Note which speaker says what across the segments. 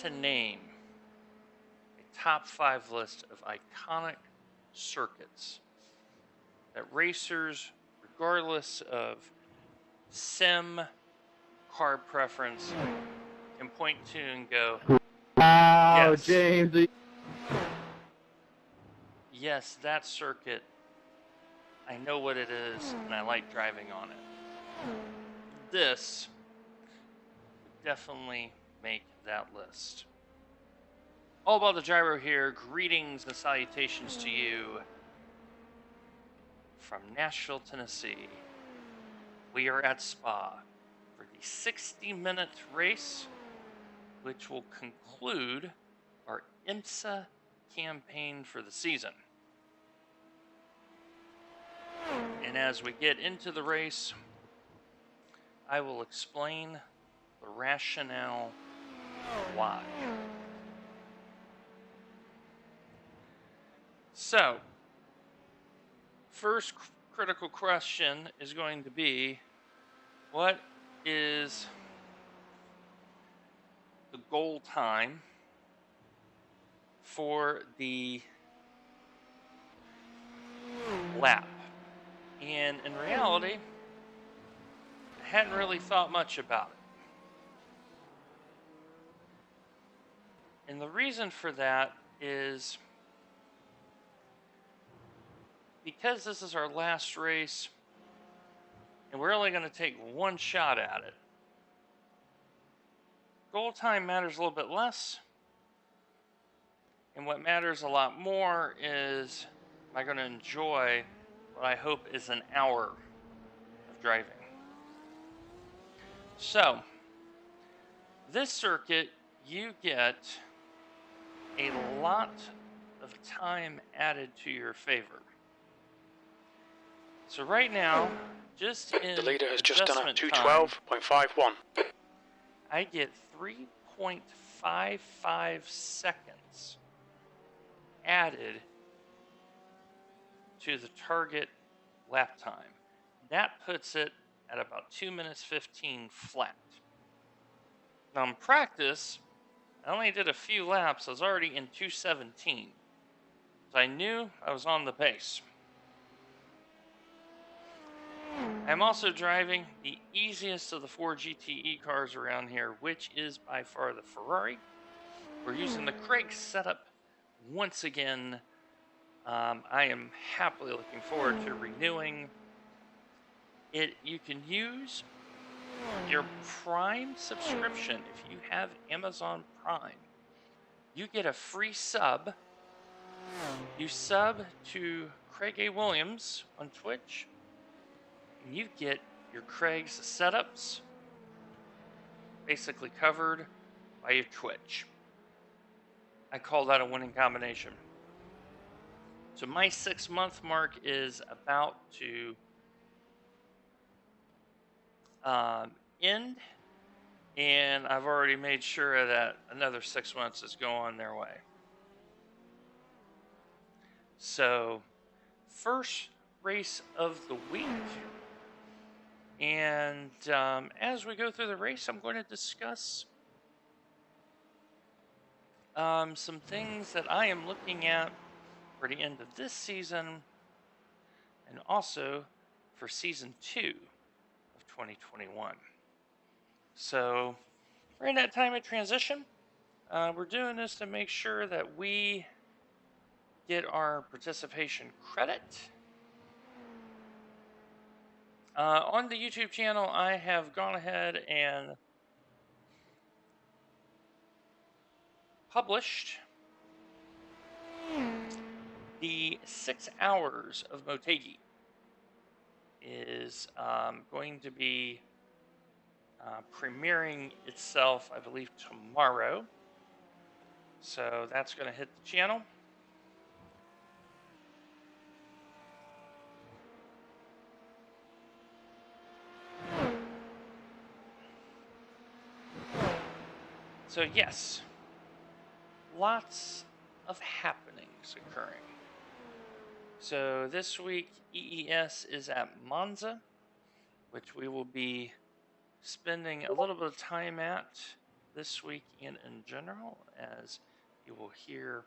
Speaker 1: to name a top 5 list of iconic circuits that racers, regardless of sim, car preference, can point to and go,
Speaker 2: Wow,
Speaker 1: yes,
Speaker 2: James.
Speaker 1: yes, that circuit, I know what it is, and I like driving on it. This would definitely make that list. All About the Gyro here. Greetings and salutations to you from Nashville, Tennessee. We are at Spa for the 60-minute race, which will conclude our IMSA campaign for the season. And as we get into the race, I will explain the rationale why. So, first critical question is going to be, what is the goal time for the lap? And in reality, I hadn't really thought much about it. And the reason for that is because this is our last race and we're only going to take one shot at it, goal time matters a little bit less. And what matters a lot more is, am I going to enjoy what I hope is an hour of driving? So, this circuit, you get a lot of time added to your favor. So right now, just in
Speaker 3: the leader has just done a
Speaker 1: adjustment
Speaker 3: 212.51.
Speaker 1: I get 3.55 seconds added to the target lap time. That puts it at about 2 minutes 15 flat. Now in practice, I only did a few laps. I was already in 2:17. So I knew I was on the pace. I'm also driving the easiest of the 4 GTE cars around here, which is by far the Ferrari. We're using the Craig setup once again. I am happily looking forward to renewing it. You can use your Prime subscription if you have Amazon Prime. You get a free sub. You sub to Craig A. Williams on Twitch, and you get your Craig's setups basically covered by your Twitch. I call that a winning combination. So my 6-month mark is about to end, and I've already made sure that another 6 months is going their way. So, first race of the week. And as we go through the race, I'm going to discuss some things that I am looking at for the end of this season and also for season 2 of 2021. So, we're in that time of transition. We're doing this to make sure that we get our participation credit. On the YouTube channel, I have gone ahead and published the 6 hours of Motegi. Is going to be premiering itself, I believe, tomorrow. So that's going to hit the channel. So yes, lots of happenings occurring. So this week, EES is at Monza, which we will be spending a little bit of time at. this week and in general, as you will hear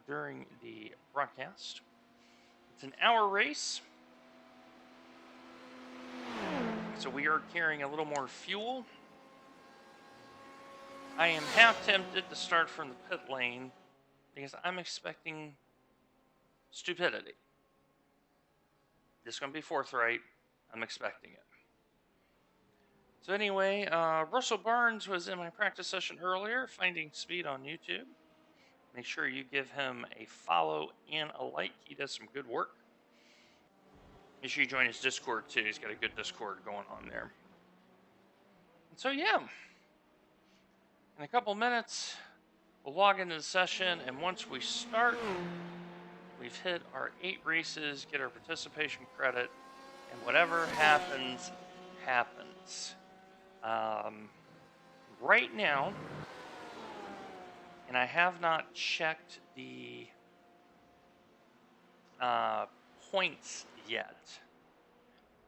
Speaker 1: during the broadcast. It's an hour race, so we are carrying a little more fuel. I am half tempted to start from the pit lane because I'm expecting stupidity. Just going to be forthright. I'm expecting it. So anyway, Russell Barnes was in my practice session earlier, finding speed on YouTube. Make sure you give him a follow and a like. He does some good work. Make sure you join his Discord too. He's got a good Discord going on there. And so yeah, in a couple minutes, we'll log into the session, and once we start, we've hit our 8 races, get our participation credit, and whatever happens, happens. Right now, and I have not checked the points yet,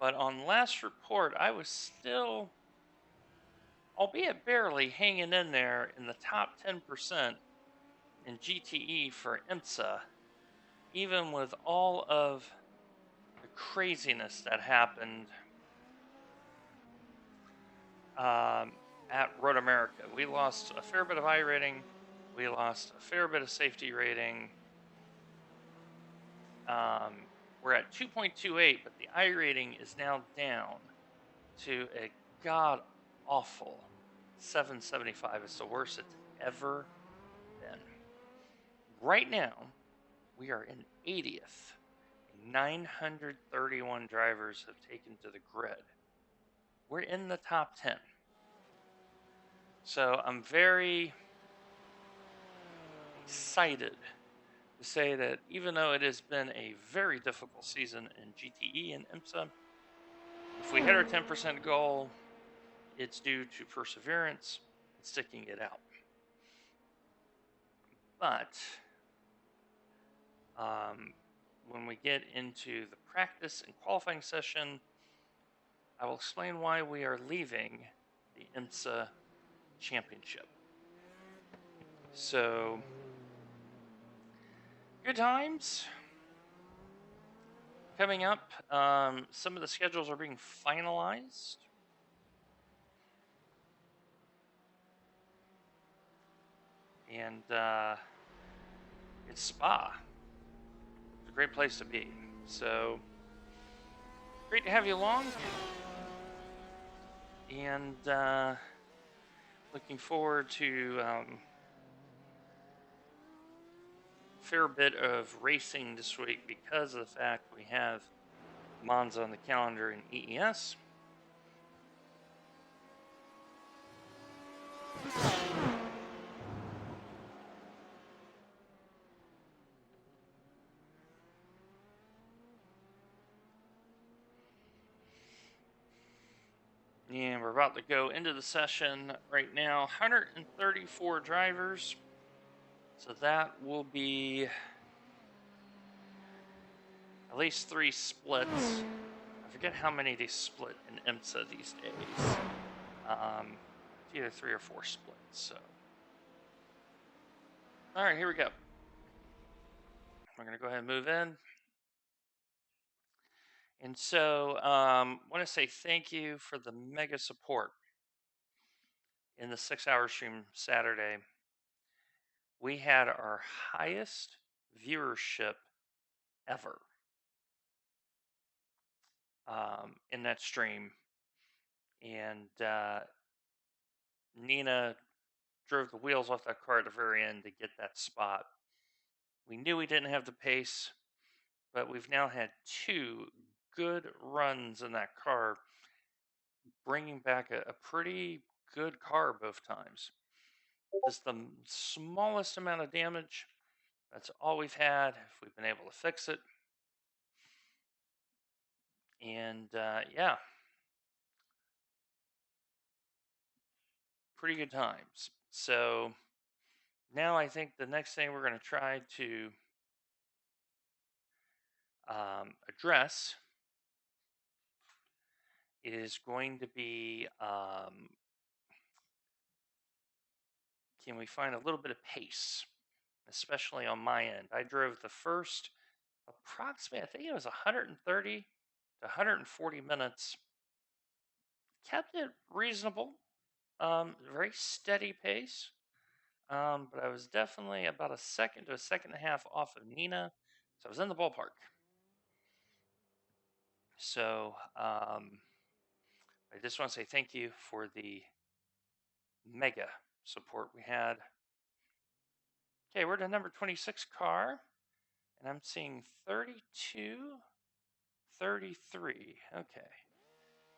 Speaker 1: but on last report, I was still, albeit barely, hanging in there in the top 10% in GTE for IMSA, even with all of the craziness that happened at Road America. We lost a fair bit of I rating. We lost a fair bit of safety rating. We're at 2.28, but the I rating is now down to a god awful 775. It's the worst it's ever been. Right now, we are in 80th. 931 drivers have taken to the grid. We're in the top 10. So I'm very excited to say that even though it has been a very difficult season in GTE and IMSA, if we hit our 10% goal, it's due to perseverance and sticking it out. But when we get into the practice and qualifying session, I will explain why we are leaving the IMSA championship. So, good times coming up. Some of the schedules are being finalized. And it's Spa. It's a great place to be. So, great to have you along. And looking forward to fair bit of racing this week because of the fact we have Monza on the calendar in EES. And we're about to go into the session right now. 134 drivers. So that will be at least 3 splits. I forget how many they split in IMSA these days. It's either 3 or 4 splits. So, all right, here we go. We're going to go ahead and move in. And so, want to say thank you for the mega support in the 6-hour stream Saturday. We had our highest viewership ever in that stream. And Nina drove the wheels off that car at the very end to get that spot. We knew we didn't have the pace, but we've now had 2 good runs in that car, bringing back a pretty good car both times. Just the smallest amount of damage. That's all we've had. If we've been able to fix it. And yeah, pretty good times. So now I think the next thing we're going to try to address is going to be can we find a little bit of pace, especially on my end. I drove the first approximately, I think it was 130 to 140 minutes. Kept it reasonable, very steady pace. But I was definitely about a second to a second and a half off of Nina, so I was in the ballpark. So I just want to say thank you for the mega support we had. Okay, we're to number 26 car, and I'm seeing 32, 33. Okay,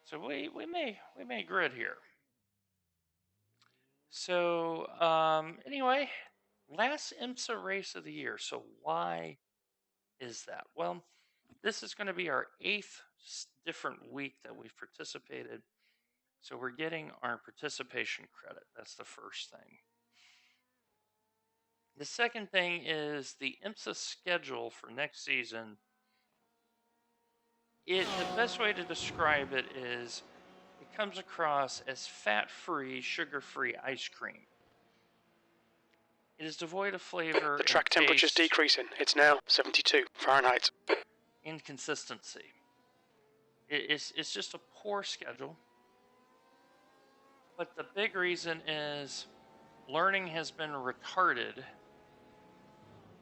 Speaker 1: so we may grid here. So anyway, last IMSA race of the year. So why is that? Well, this is going to be our 8th different week that we've participated. So we're getting our participation credit. That's the first thing. The second thing is the IMSA schedule for next season. The best way to describe it is it comes across as fat-free, sugar-free ice cream. It is devoid of flavor.
Speaker 3: The track temperature's decreasing. It's now 72 Fahrenheit.
Speaker 1: Inconsistency. It's just a poor schedule. But the big reason is learning has been retarded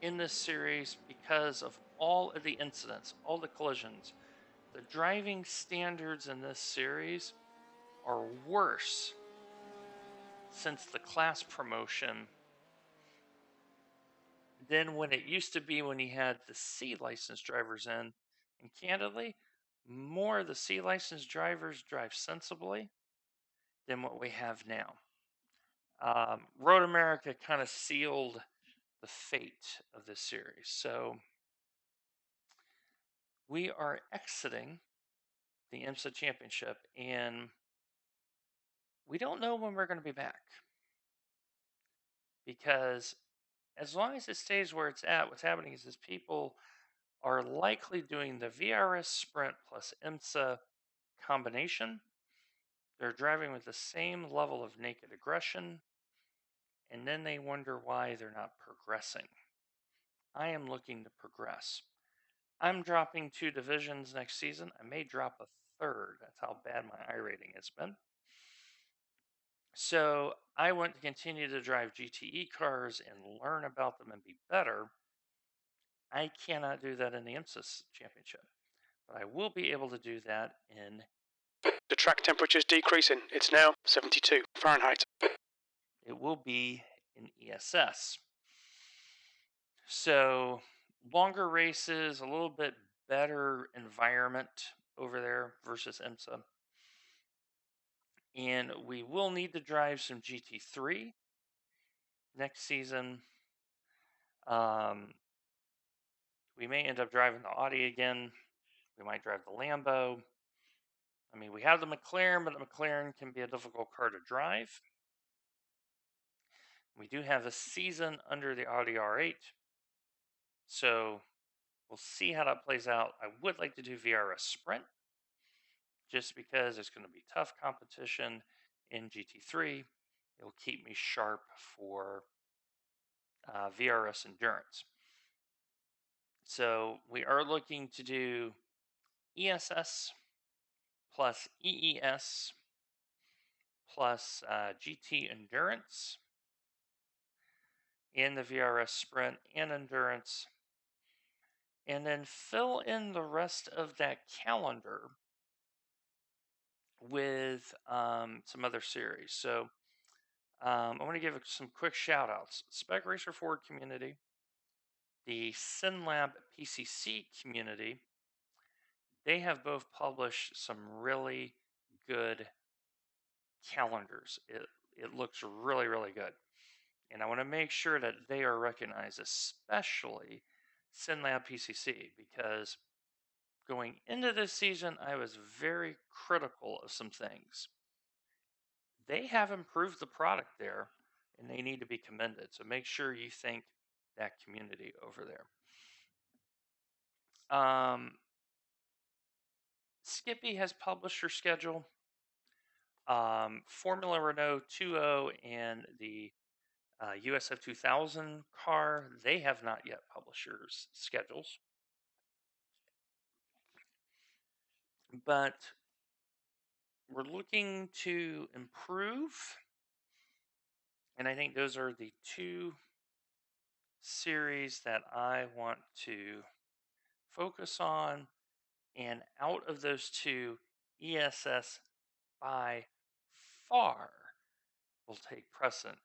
Speaker 1: in this series because of all of the incidents, all the collisions. The driving standards in this series are worse since the class promotion than when it used to be when you had the C licensed drivers in. And candidly, more of the C licensed drivers drive sensibly than what we have now. Road America kind of sealed the fate of this series. So we are exiting the IMSA championship, and we don't know when we're going to be back. Because as long as it stays where it's at, what's happening is people are likely doing the VRS Sprint plus IMSA combination. They're driving with the same level of naked aggression, and then they wonder why they're not progressing. I am looking to progress. I'm dropping 2 divisions next season. I may drop a 3rd. That's how bad my I rating has been. So I want to continue to drive GTE cars and learn about them and be better. I cannot do that in the IMSA championship, but I will be able to do that in...
Speaker 3: The track temperature's decreasing. It's now 72 Fahrenheit.
Speaker 1: It will be in ESS. So longer races, a little bit better environment over there versus IMSA. And we will need to drive some GT3 next season. We may end up driving the Audi again. We might drive the Lambo. I mean, we have the McLaren, but the McLaren can be a difficult car to drive. We do have a season under the Audi R8. So we'll see how that plays out. I would like to do VRS Sprint just because it's going to be tough competition in GT3. It'll keep me sharp for VRS Endurance. So we are looking to do ESS plus EES plus GT Endurance in the VRS Sprint and Endurance, and then fill in the rest of that calendar with some other series. So I want to give some quick shout outs. Spec Racer Ford community, the SynLab PCC community, they have both published some really good calendars. It looks really, really good. And I want to make sure that they are recognized, especially SynLab PCC, because going into this season, I was very critical of some things. They have improved the product there, and they need to be commended. So make sure you thank that community over there. Skippy has published her schedule. Formula Renault 2.0 and the USF 2000 car, they have not yet published their schedules. But we're looking to improve. And I think those are the two series that I want to focus on. And out of those two, ESS by far will take precedent.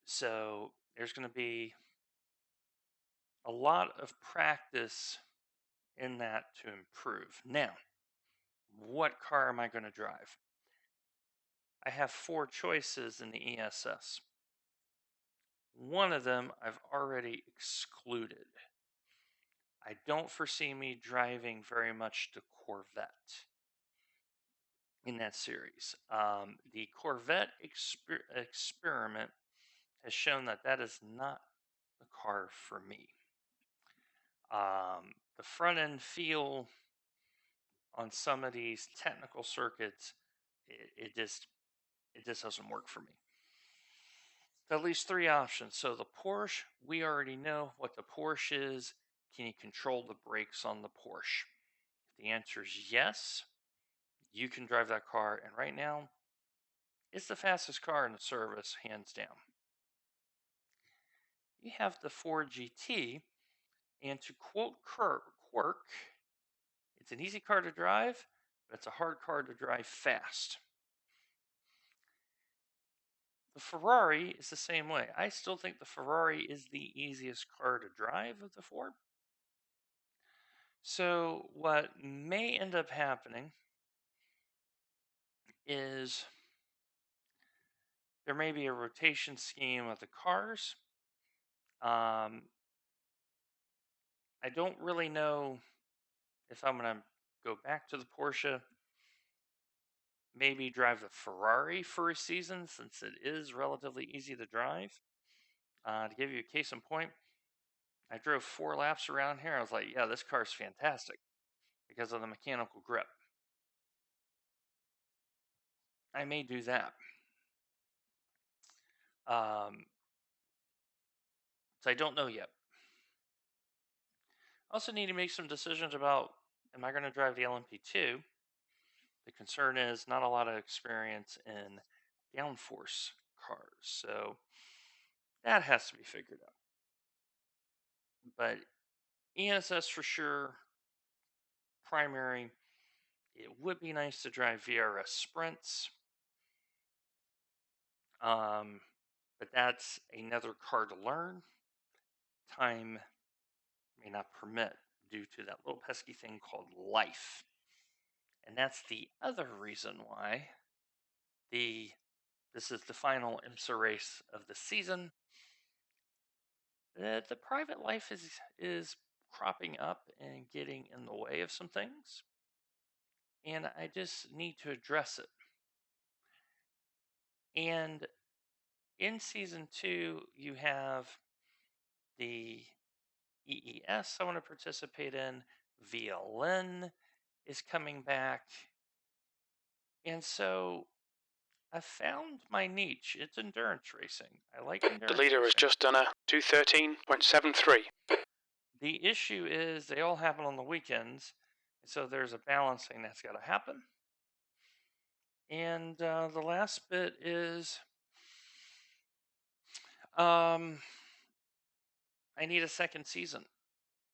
Speaker 1: So there's going to be a lot of practice in that to improve. Now, what car am I going to drive? I have 4 choices in the ESS. One of them I've already excluded. I don't foresee me driving very much the Corvette in that series. The Corvette experiment has shown that that is not the car for me. The front end feel on some of these technical circuits, it just doesn't work for me. At least 3 options. So the Porsche, we already know what the Porsche is. Can you control the brakes on the Porsche? If the answer is yes, you can drive that car. And right now, it's the fastest car in the service, hands down. You have the Ford GT, and to quote Quirk, it's an easy car to drive, but it's a hard car to drive fast. The Ferrari is the same way. I still think the Ferrari is the easiest car to drive of the 4. So what may end up happening is there may be a rotation scheme of the cars. I don't really know if I'm going to go back to the Porsche, maybe drive the Ferrari for a season since it is relatively easy to drive. To give you a case in point, I drove 4 laps around here. I was like, yeah, this car's fantastic because of the mechanical grip. I may do that. So I don't know yet. I also need to make some decisions about, am I going to drive the LMP2? The concern is not a lot of experience in downforce cars. So that has to be figured out. But ESS for sure, primary. It would be nice to drive VRS Sprints. But that's another car to learn. Time may not permit due to that little pesky thing called life. And that's the other reason why this is the final IMSA race of the season. The private life is cropping up and getting in the way of some things. And I just need to address it. And in season 2, you have the EES I want to participate in. VLN is coming back. And so I found my niche. It's endurance racing. I like endurance
Speaker 3: The leader has
Speaker 1: racing.
Speaker 3: just done a 2:13.73.
Speaker 1: The issue is they all happen on the weekends. So there's a balancing that's got to happen. And the last bit is I need a second season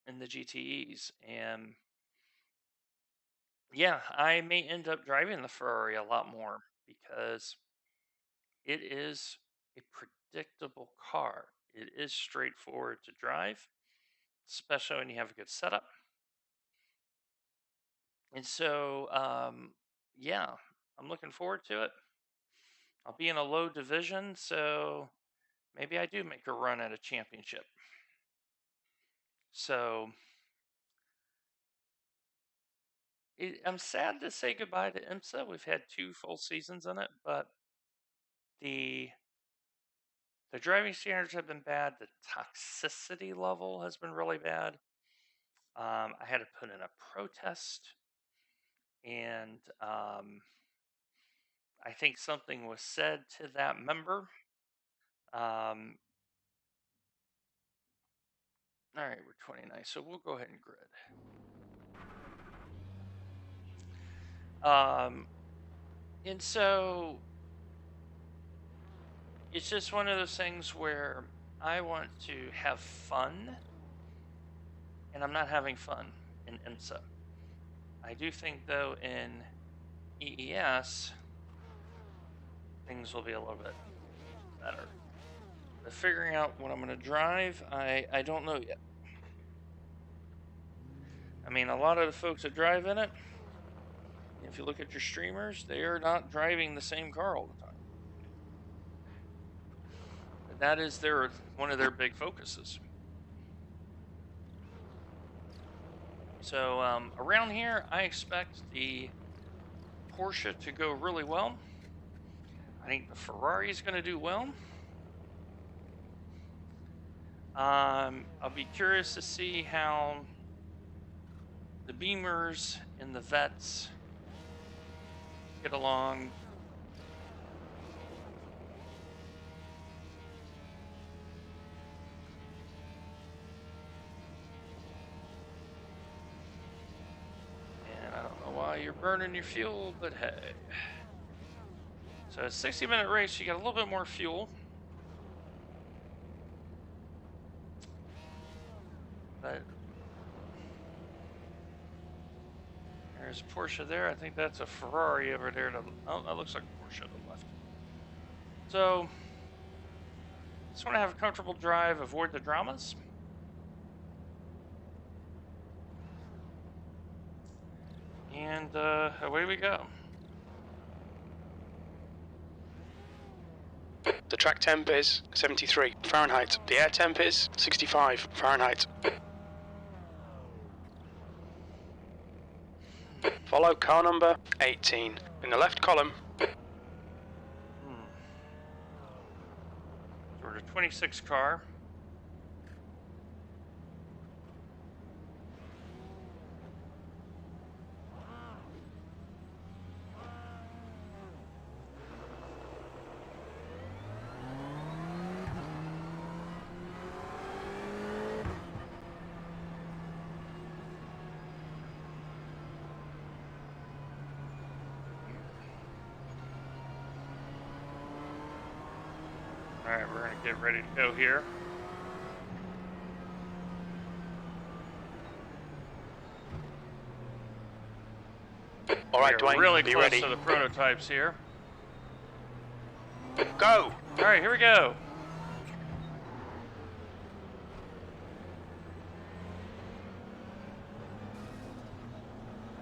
Speaker 1: in the GTEs. And yeah, I may end up driving the Ferrari a lot more because it is a predictable car. It is straightforward to drive, especially when you have a good setup. And so, yeah, I'm looking forward to it. I'll be in a low division, so maybe I do make a run at a championship. So I'm sad to say goodbye to IMSA. We've had 2 full seasons in it, but the driving standards have been bad. The toxicity level has been really bad. I had to put in a protest, and I think something was said to that member All right, we're 29, so we'll go ahead and grid. And so it's just one of those things where I want to have fun, and I'm not having fun in IMSA. I do think, though, in EES, things will be a little bit better. But figuring out what I'm going to drive, I don't know yet. I mean, a lot of the folks that drive in it, if you look at your streamers, they are not driving the same car all the time. But that is one of their big focuses. So around here, I expect the Porsche to go really well. I think the Ferrari is going to do well. I'll be curious to see how the Beamers and the Vets get along. And I don't know why you're burning your fuel, but hey. So a 60-minute race, you got a little bit more fuel. But there's a Porsche there. I think that's a Ferrari over there. Oh, that looks like a Porsche to the left. So just want to have a comfortable drive, avoid the dramas. And away we go.
Speaker 3: The track temp is 73 Fahrenheit. The air temp is 65 Fahrenheit. Follow car number 18 in the left column.
Speaker 1: Sort of 26 car. Alright, we're going to get ready to go here.
Speaker 3: Alright, Dwayne,
Speaker 1: really
Speaker 3: be
Speaker 1: close
Speaker 3: ready.
Speaker 1: to the prototypes here.
Speaker 3: Go!
Speaker 1: Alright, here we go.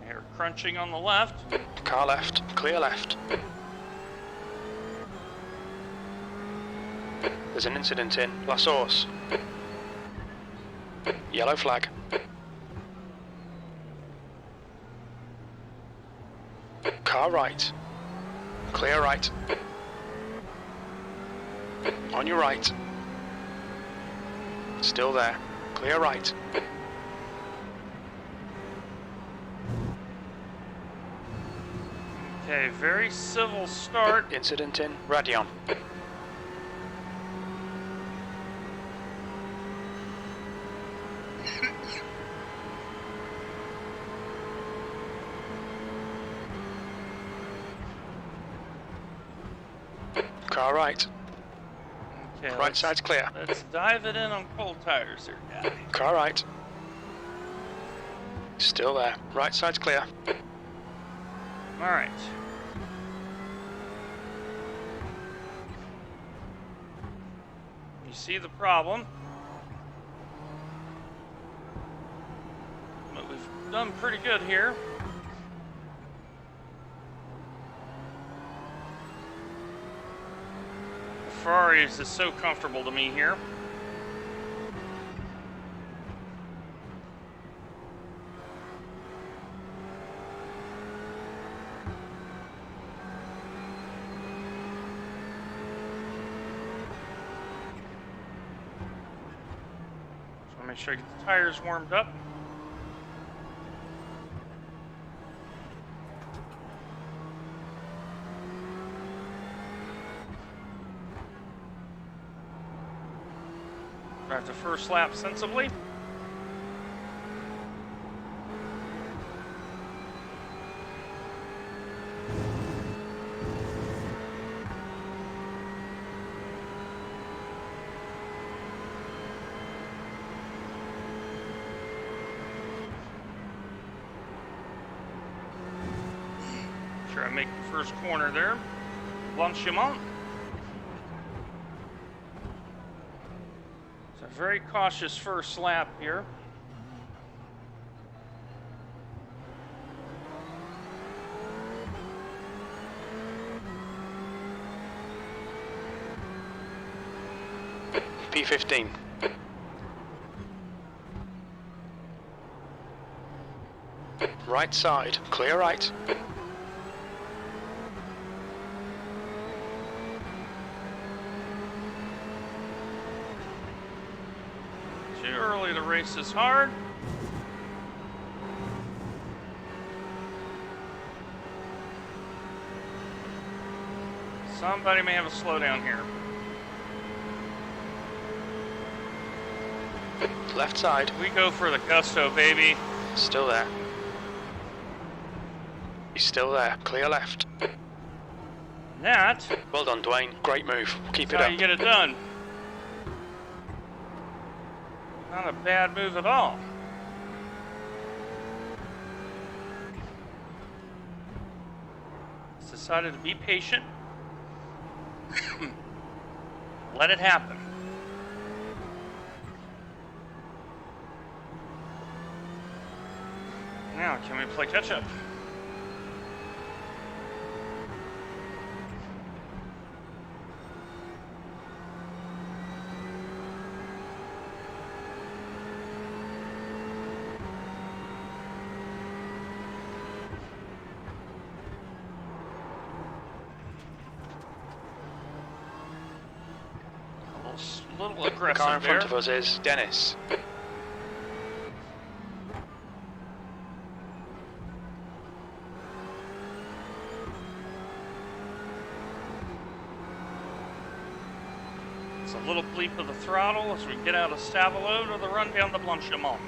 Speaker 1: Here, crunching on the left.
Speaker 3: Car left, clear left. There's an incident in La Source. Yellow flag. Car right. Clear right. On your right. Still there. Clear right.
Speaker 1: Okay, very civil start.
Speaker 3: Incident in Radion. Car right.
Speaker 1: Okay,
Speaker 3: Right side's clear.
Speaker 1: Let's dive it in on cold tires here, guy.
Speaker 3: Car right. Still there. Right side's clear.
Speaker 1: Alright. You see the problem. But we've done pretty good here. The Ferrari is just so comfortable to me here. Make sure I get the tires warmed up. Drive the first lap sensibly. Sure, I make the first corner there. Blanchiment. It's a very cautious first lap here.
Speaker 3: P15. Right side, clear right.
Speaker 1: Too early to race this hard. Somebody may have a slowdown here.
Speaker 3: Left side.
Speaker 1: We go for the gusto, baby.
Speaker 3: Still there. He's still there. Clear left.
Speaker 1: That
Speaker 3: Well done, Dwayne. Great move. Keep
Speaker 1: is
Speaker 3: it
Speaker 1: how
Speaker 3: up.
Speaker 1: you get it done. Not a bad move at all. Just decided to be patient. Let it happen. Now, can we play catch up? A little
Speaker 3: The
Speaker 1: aggressive
Speaker 3: car in
Speaker 1: there.
Speaker 3: front of us is Dennis.
Speaker 1: It's a little bleep of the throttle as we get out of Stavelot to the run down the Blanchiment.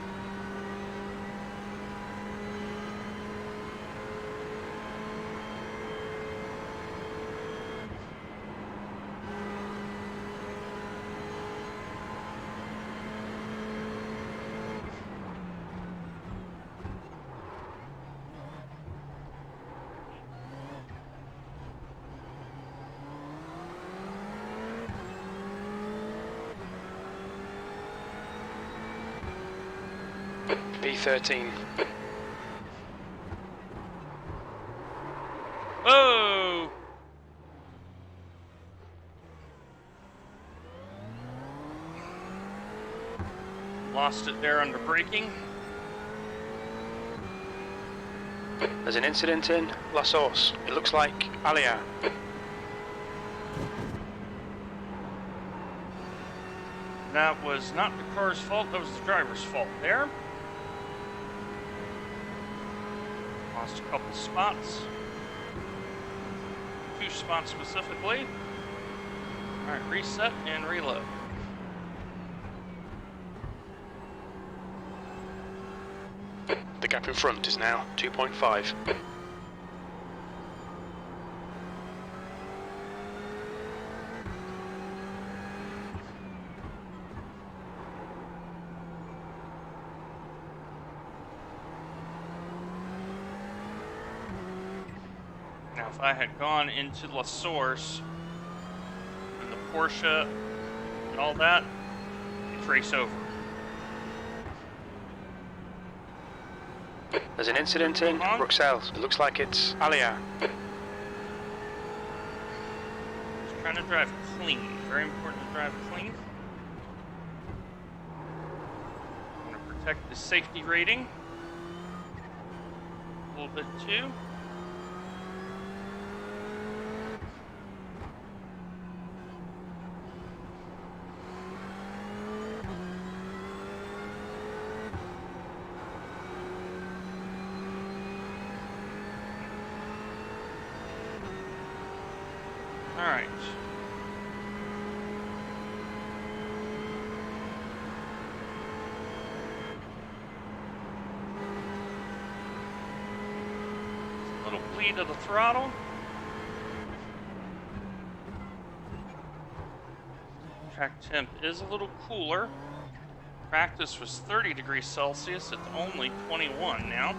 Speaker 3: P13.
Speaker 1: Whoa! Lost it there under braking.
Speaker 3: There's an incident in La Source. It looks like Alia.
Speaker 1: That was not the car's fault, that was the driver's fault there. Lost a couple spots. 2 spots specifically. Alright, reset and reload.
Speaker 3: The gap in front is now 2.5.
Speaker 1: Now, if I had gone into La Source and the Porsche and all that, it's race over.
Speaker 3: There's an incident in Bruxelles. It looks like it's Alia.
Speaker 1: Just trying to drive clean. Very important to drive clean. I'm going to protect the safety rating a little bit too. All right. speed of the throttle. Track temp is a little cooler. Practice was 30 degrees Celsius. It's only 21 now.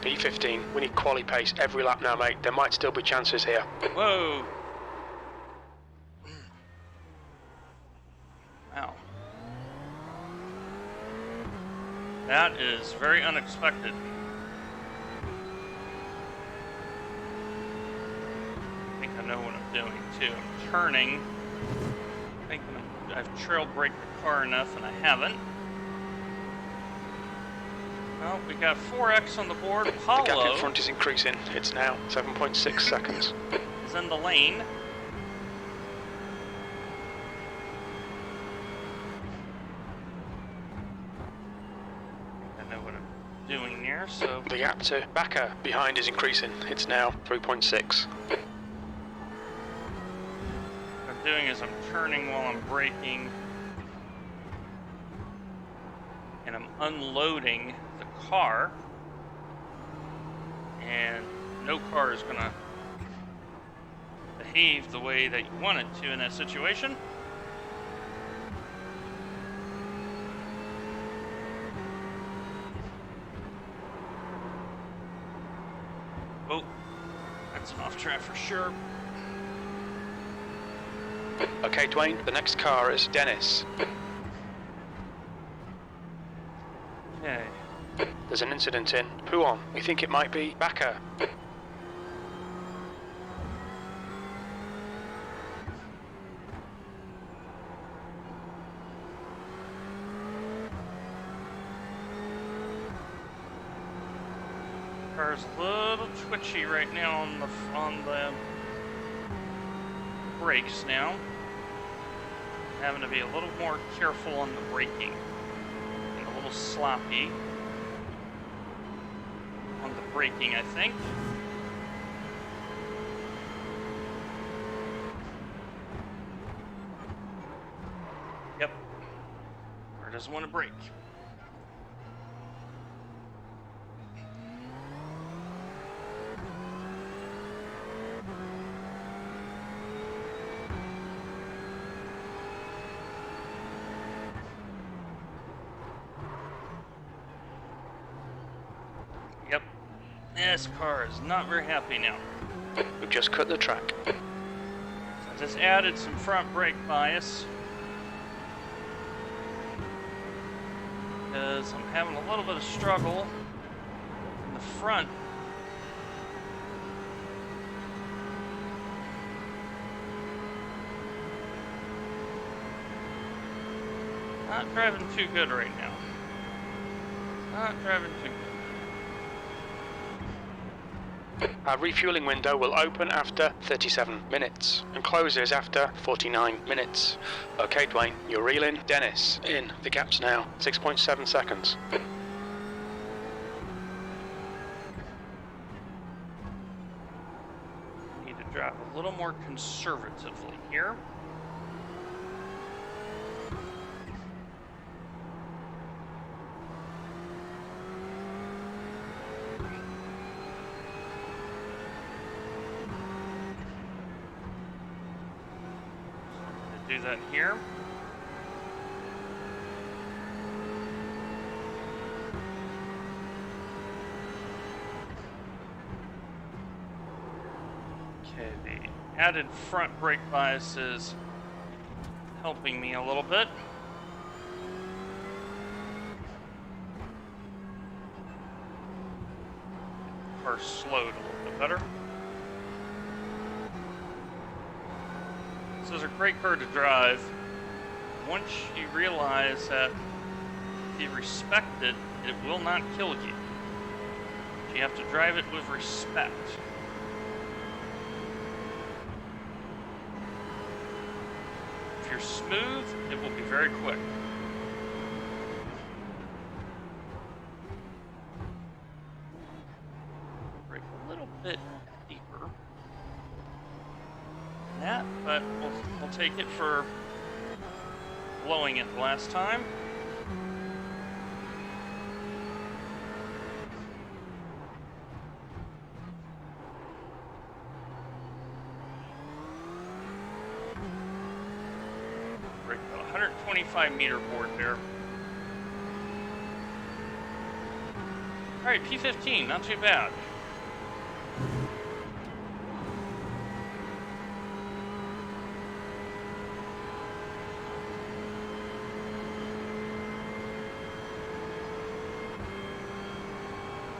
Speaker 3: P15, we need quali pace every lap now, mate. There might still be chances here.
Speaker 1: Whoa. Wow. That is very unexpected. I think I know what I'm doing too. I'm turning. Thinking I've trail braked the car enough and I haven't. Well, we got 4X on the board. Apollo
Speaker 3: The gap in front is increasing. It's now 7.6 seconds.
Speaker 1: is in the lane. I know what I'm doing here, so...
Speaker 3: The gap to Backer behind is increasing. It's now 3.6.
Speaker 1: What I'm doing is I'm turning while I'm braking. And I'm unloading the car. And no car is gonna behave the way that you want it to in that situation. Oh, that's an off track for sure.
Speaker 3: Okay, Dwayne, the next car is Dennis.
Speaker 1: Okay.
Speaker 3: There's an incident in Puon. We think it might be Backer.
Speaker 1: Car's a little twitchy right now on the brakes now. Having to be a little more careful on the braking. And a little sloppy on the braking, I think. Yep. Car doesn't want to brake. Yep. This car is not very happy now.
Speaker 3: We've just cut the track.
Speaker 1: I just added some front brake bias because I'm having a little bit of struggle in the front. Not driving too good right now. Not driving too good.
Speaker 3: Our refueling window will open after 37 minutes and closes after 49 minutes. Okay, Dwayne, you're reeling. Dennis, in. The gap's now 6.7 seconds.
Speaker 1: Need to drive a little more conservatively here. Do that here. Okay, the added front brake bias is helping me a little bit. Or slowed a little bit better. This is a great car to drive. Once you realize that if you respect it, it will not kill you. You have to drive it with respect. If you're smooth, it will be very quick. Brake a little bit deeper than that, but we'll take it for blowing it the last time. 125 meter board there. All right, P15, not too bad.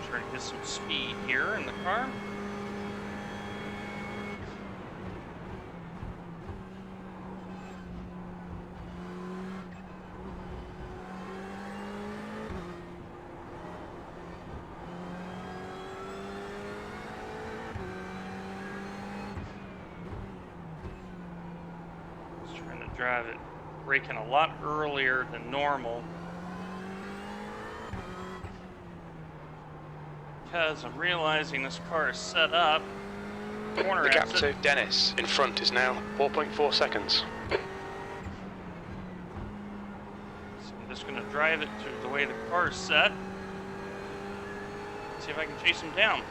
Speaker 1: Trying to get some speed here in the car. Drive it braking a lot earlier than normal because I'm realizing this car is set up. Corner
Speaker 3: the gap
Speaker 1: exit.
Speaker 3: to Dennis in front is now 4.4 seconds.
Speaker 1: So I'm just going to drive it to the way the car is set. See if I can chase him down.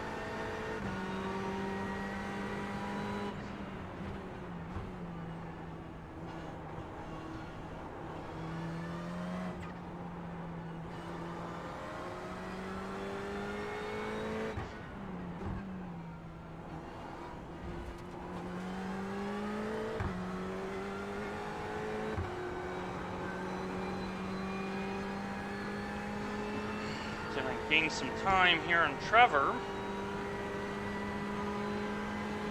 Speaker 1: Gain some time here on Trevor.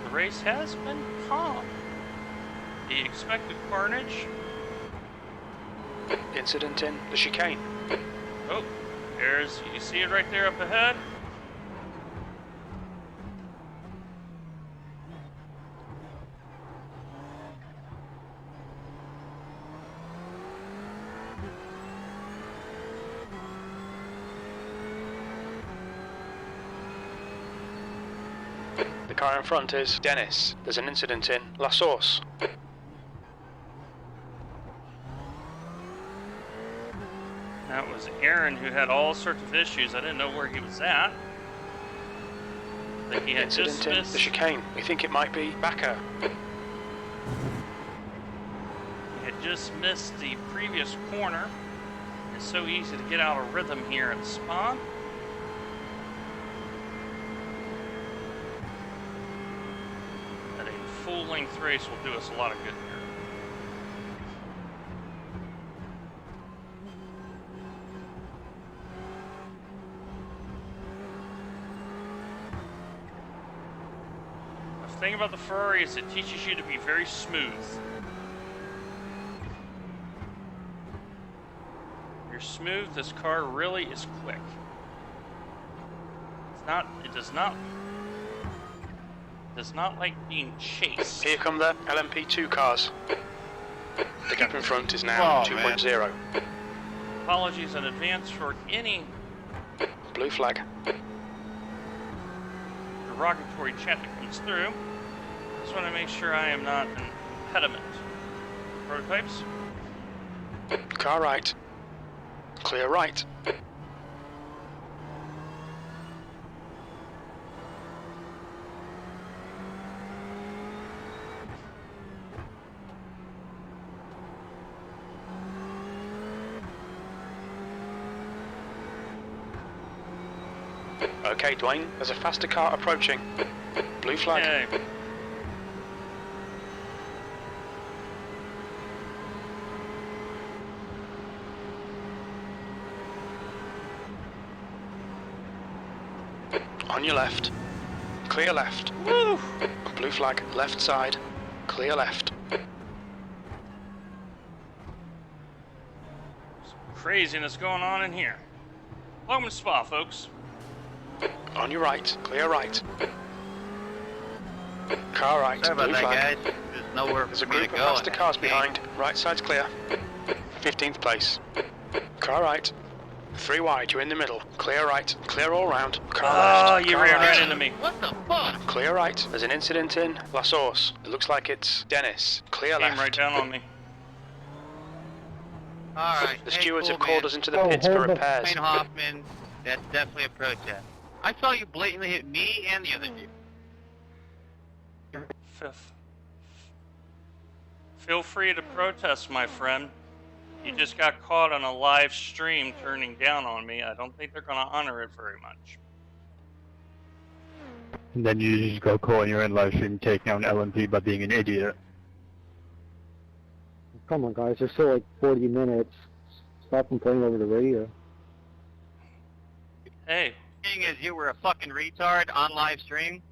Speaker 1: The race has been calm. The expected carnage.
Speaker 3: Incident in the chicane.
Speaker 1: Oh, you see it right there up ahead?
Speaker 3: The car in front is Dennis. There's an incident in La Source.
Speaker 1: That was Aaron who had all sorts of issues. I didn't know where he was at. Like he had
Speaker 3: Incident
Speaker 1: just
Speaker 3: in
Speaker 1: missed.
Speaker 3: the chicane. We think it might be Backer.
Speaker 1: He had just missed the previous corner. It's so easy to get out of rhythm here at Spa. That a full-length race will do us a lot of good here. The thing about the Ferrari is it teaches you to be very smooth. When you're smooth, this car really is quick. It does not like being chased.
Speaker 3: Here come the LMP2 cars. The gap in front is now 2.0.
Speaker 1: Apologies in advance for any
Speaker 3: Blue flag.
Speaker 1: derogatory chat that comes through. Just want to make sure I am not an impediment. Prototypes.
Speaker 3: Car right. Clear right. Okay, Dwayne, there's a faster car approaching. Blue flag.
Speaker 1: Okay.
Speaker 3: On your left. Clear left.
Speaker 1: Woo!
Speaker 3: Blue flag, left side. Clear left.
Speaker 1: Some craziness going on in here. Welcome to Spa, folks.
Speaker 3: On your right. Clear right. Car right.
Speaker 2: Sorry about
Speaker 3: Blue
Speaker 2: that,
Speaker 3: flag.
Speaker 2: guys. There's nowhere
Speaker 3: There's a
Speaker 2: for me
Speaker 3: group
Speaker 2: to
Speaker 3: of
Speaker 2: go.
Speaker 3: faster cars behind. Right side's clear. 15th place. Car right. 3 wide, you're in the middle. Clear right. Clear all round. Car
Speaker 1: Oh,
Speaker 3: left.
Speaker 1: you
Speaker 3: Car
Speaker 1: ran
Speaker 3: right.
Speaker 1: right into me.
Speaker 2: What the fuck?
Speaker 3: Clear right. There's an incident in La Source. It looks like it's Dennis. Clear
Speaker 1: Came
Speaker 3: left.
Speaker 1: right down on me.
Speaker 2: Alright.
Speaker 3: The
Speaker 2: hey,
Speaker 3: stewards
Speaker 2: cool,
Speaker 3: have called
Speaker 2: man.
Speaker 3: us into the pits for repairs.
Speaker 2: Wayne Hoffman, that's definitely a protest. I saw you blatantly hit me and the other dude.
Speaker 1: Fifth. Feel free to protest, my friend. You just got caught on a live stream turning down on me. I don't think they're going to honor it very much.
Speaker 4: And then you just got caught in your own live stream taking out an LMP by being an idiot.
Speaker 5: Come on, guys. There's still like 40 minutes. Stop complaining over the radio.
Speaker 1: Hey.
Speaker 2: Thing is, you were a fucking retard on live stream.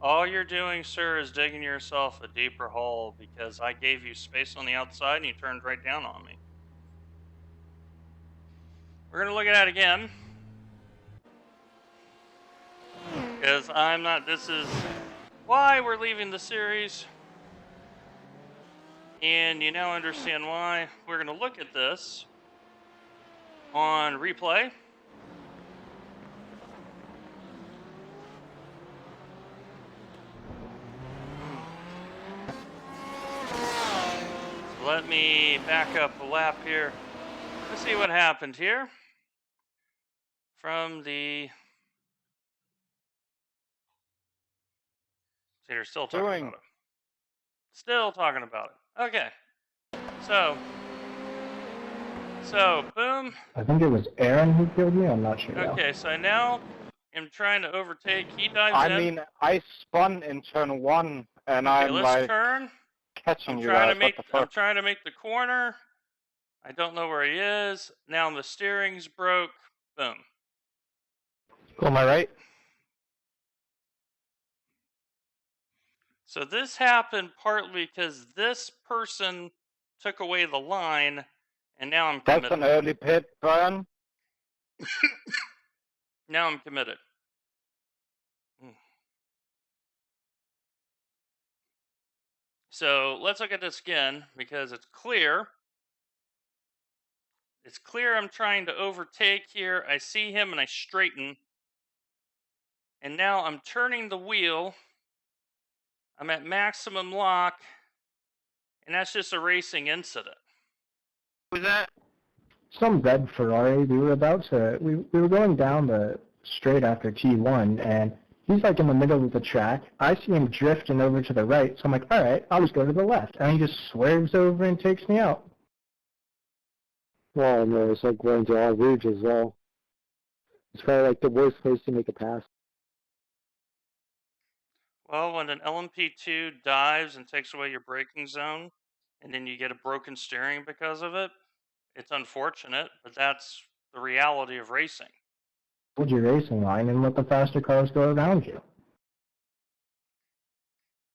Speaker 1: All you're doing, sir, is digging yourself a deeper hole because I gave you space on the outside and you turned right down on me. We're going to look at that again. Because this is why we're leaving the series. And you now understand why. We're going to look at this on replay. So let me back up a lap here. Let's see what happened here. From the... See, they're still talking about it. Still talking about it. Okay. So, boom.
Speaker 5: I think it was Aaron who killed me. I'm not sure.
Speaker 1: Okay, so I now am trying to overtake. He dives in.
Speaker 4: I mean, I spun in turn 1, and
Speaker 1: okay,
Speaker 4: I'm
Speaker 1: let's
Speaker 4: like
Speaker 1: turn.
Speaker 4: catching
Speaker 1: I'm
Speaker 4: you
Speaker 1: trying
Speaker 4: guys.
Speaker 1: to make.
Speaker 4: What the fuck?
Speaker 1: I'm trying to make the corner. I don't know where he is. Now the steering's broke. Boom.
Speaker 4: Oh, am I right?
Speaker 1: So this happened partly because this person took away the line, and now I'm committed.
Speaker 4: That's an early pit, Brian.
Speaker 1: Now I'm committed. So let's look at this again because it's clear. It's clear I'm trying to overtake here. I see him and I straighten. And now I'm turning the wheel. I'm at maximum lock. And that's just a racing incident.
Speaker 2: Who's that?
Speaker 5: Some red Ferrari. We were going down the straight after T1, and he's like in the middle of the track. I see him drifting over to the right, so I'm like, all right, I'll just go to the left. And he just swerves over and takes me out. Well, no, it's like going to all Rouge as well. It's probably like the worst place to make a pass.
Speaker 1: Well, when an LMP2 dives and takes away your braking zone, and then you get a broken steering because of it, it's unfortunate, but that's the reality of racing.
Speaker 5: Hold your racing line and let the faster cars go around you.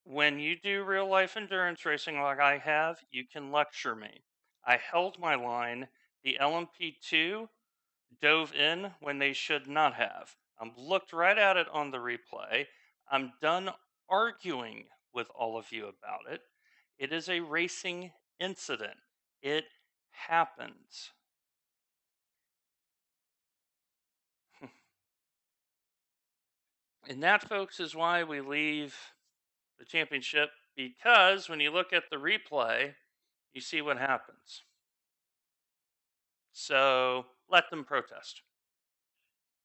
Speaker 1: When you do real life endurance racing like I have, you can lecture me. I held my line. The LMP2 dove in when they should not have. I looked right at it on the replay. I'm done arguing with all of you about it. It is a racing incident. It happens. And that, folks, is why we leave the championship, because when you look at the replay, you see what happens. So let them protest.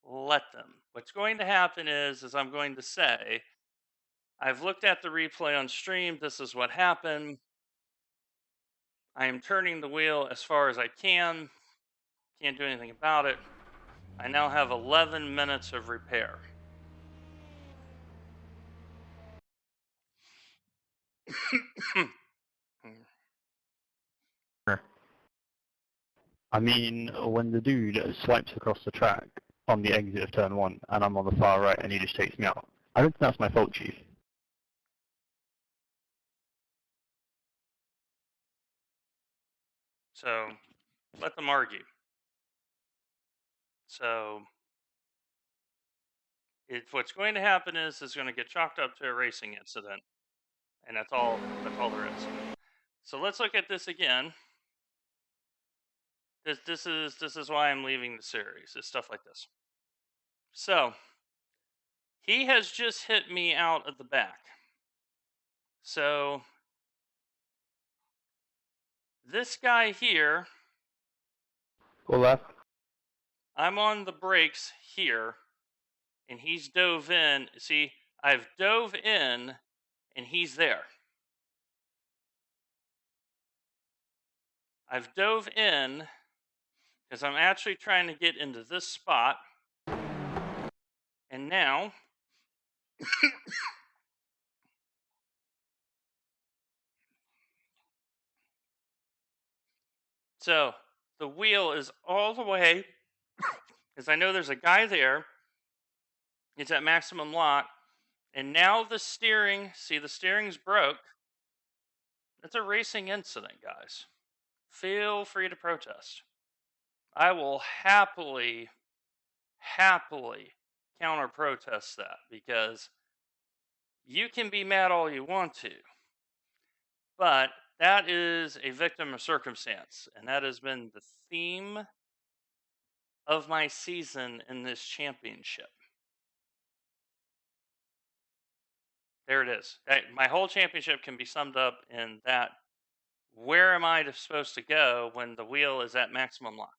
Speaker 1: Let them. What's going to happen is I'm going to say, I've looked at the replay on stream. This is what happened. I am turning the wheel as far as I can. Can't do anything about it. I now have 11 minutes of repair.
Speaker 4: I mean, when the dude swipes across the track on the exit of turn 1, and I'm on the far right, and he just takes me out, I don't think that's my fault, Chief.
Speaker 1: So let them argue. So what's going to happen is going to get chalked up to a racing incident, and that's all there is. So let's look at this again. This is why I'm leaving the series. It's stuff like this. So he has just hit me out of the back. So this guy here,
Speaker 4: Go left.
Speaker 1: I'm on the brakes here, and he's dove in. See, I've dove in, and he's there. I've dove in because I'm actually trying to get into this spot. And now so the wheel is all the way because I know there's a guy there. It's at maximum lock. And now the steering, see the steering's broke. It's a racing incident, guys. Feel free to protest. I will happily counter protest that because you can be mad all you want to, but that is a victim of circumstance, and that has been the theme of my season in this championship. There it is. My whole championship can be summed up in that. Where am I supposed to go when the wheel is at maximum lock?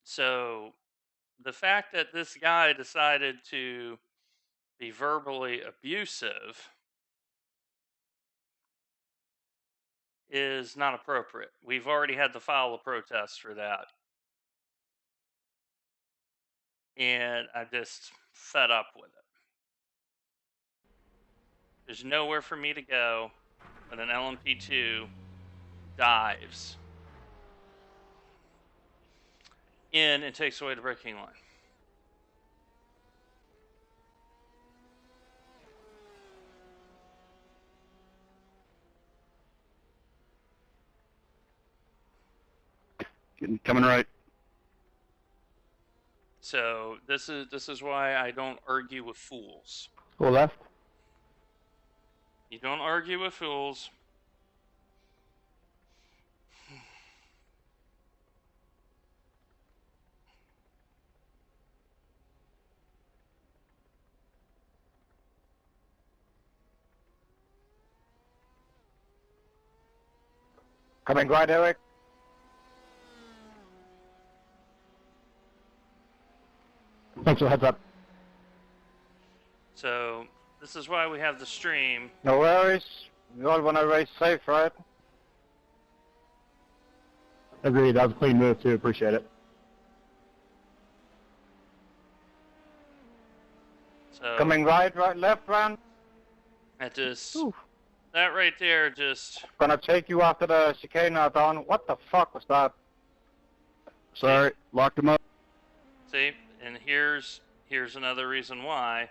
Speaker 1: So the fact that this guy decided to be verbally abusive is not appropriate. We've already had to file a protest for that. And I'm just fed up with it. There's nowhere for me to go when an LMP2 dives in and takes away the braking line.
Speaker 4: Coming right.
Speaker 1: So this is why I don't argue with fools.
Speaker 4: Or left.
Speaker 1: You don't argue with fools.
Speaker 4: Coming right, Eric. Thanks for the heads up.
Speaker 1: So this is why we have the stream.
Speaker 4: No worries. We all want to race safe, right? Agreed. That was a clean move, too. Appreciate it.
Speaker 1: So
Speaker 4: Coming right, left, round.
Speaker 1: That right there just...
Speaker 4: Gonna take you after the chicane now, Don. What the fuck was that? Sorry, locked him up.
Speaker 1: See, and here's another reason why.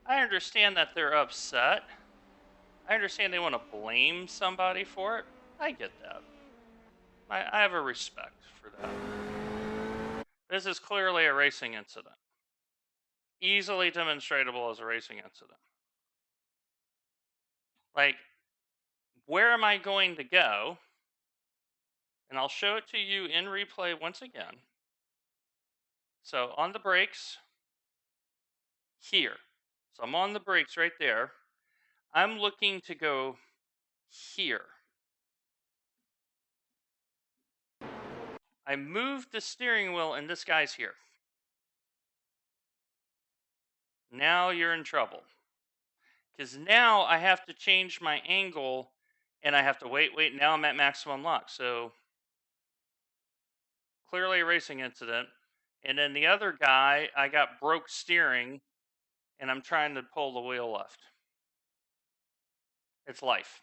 Speaker 1: I understand that they're upset. I understand they want to blame somebody for it. I get that. I have a respect for that. This is clearly a racing incident. Easily demonstratable as a racing incident. Like, where am I going to go? And I'll show it to you in replay once again. So on the brakes, here. So I'm on the brakes right there. I'm looking to go here. I moved the steering wheel and this guy's here. Now you're in trouble. Because now I have to change my angle and I have to wait. Now I'm at maximum lock. So clearly a racing incident. And then the other guy, I got broke steering and I'm trying to pull the wheel left. It's life.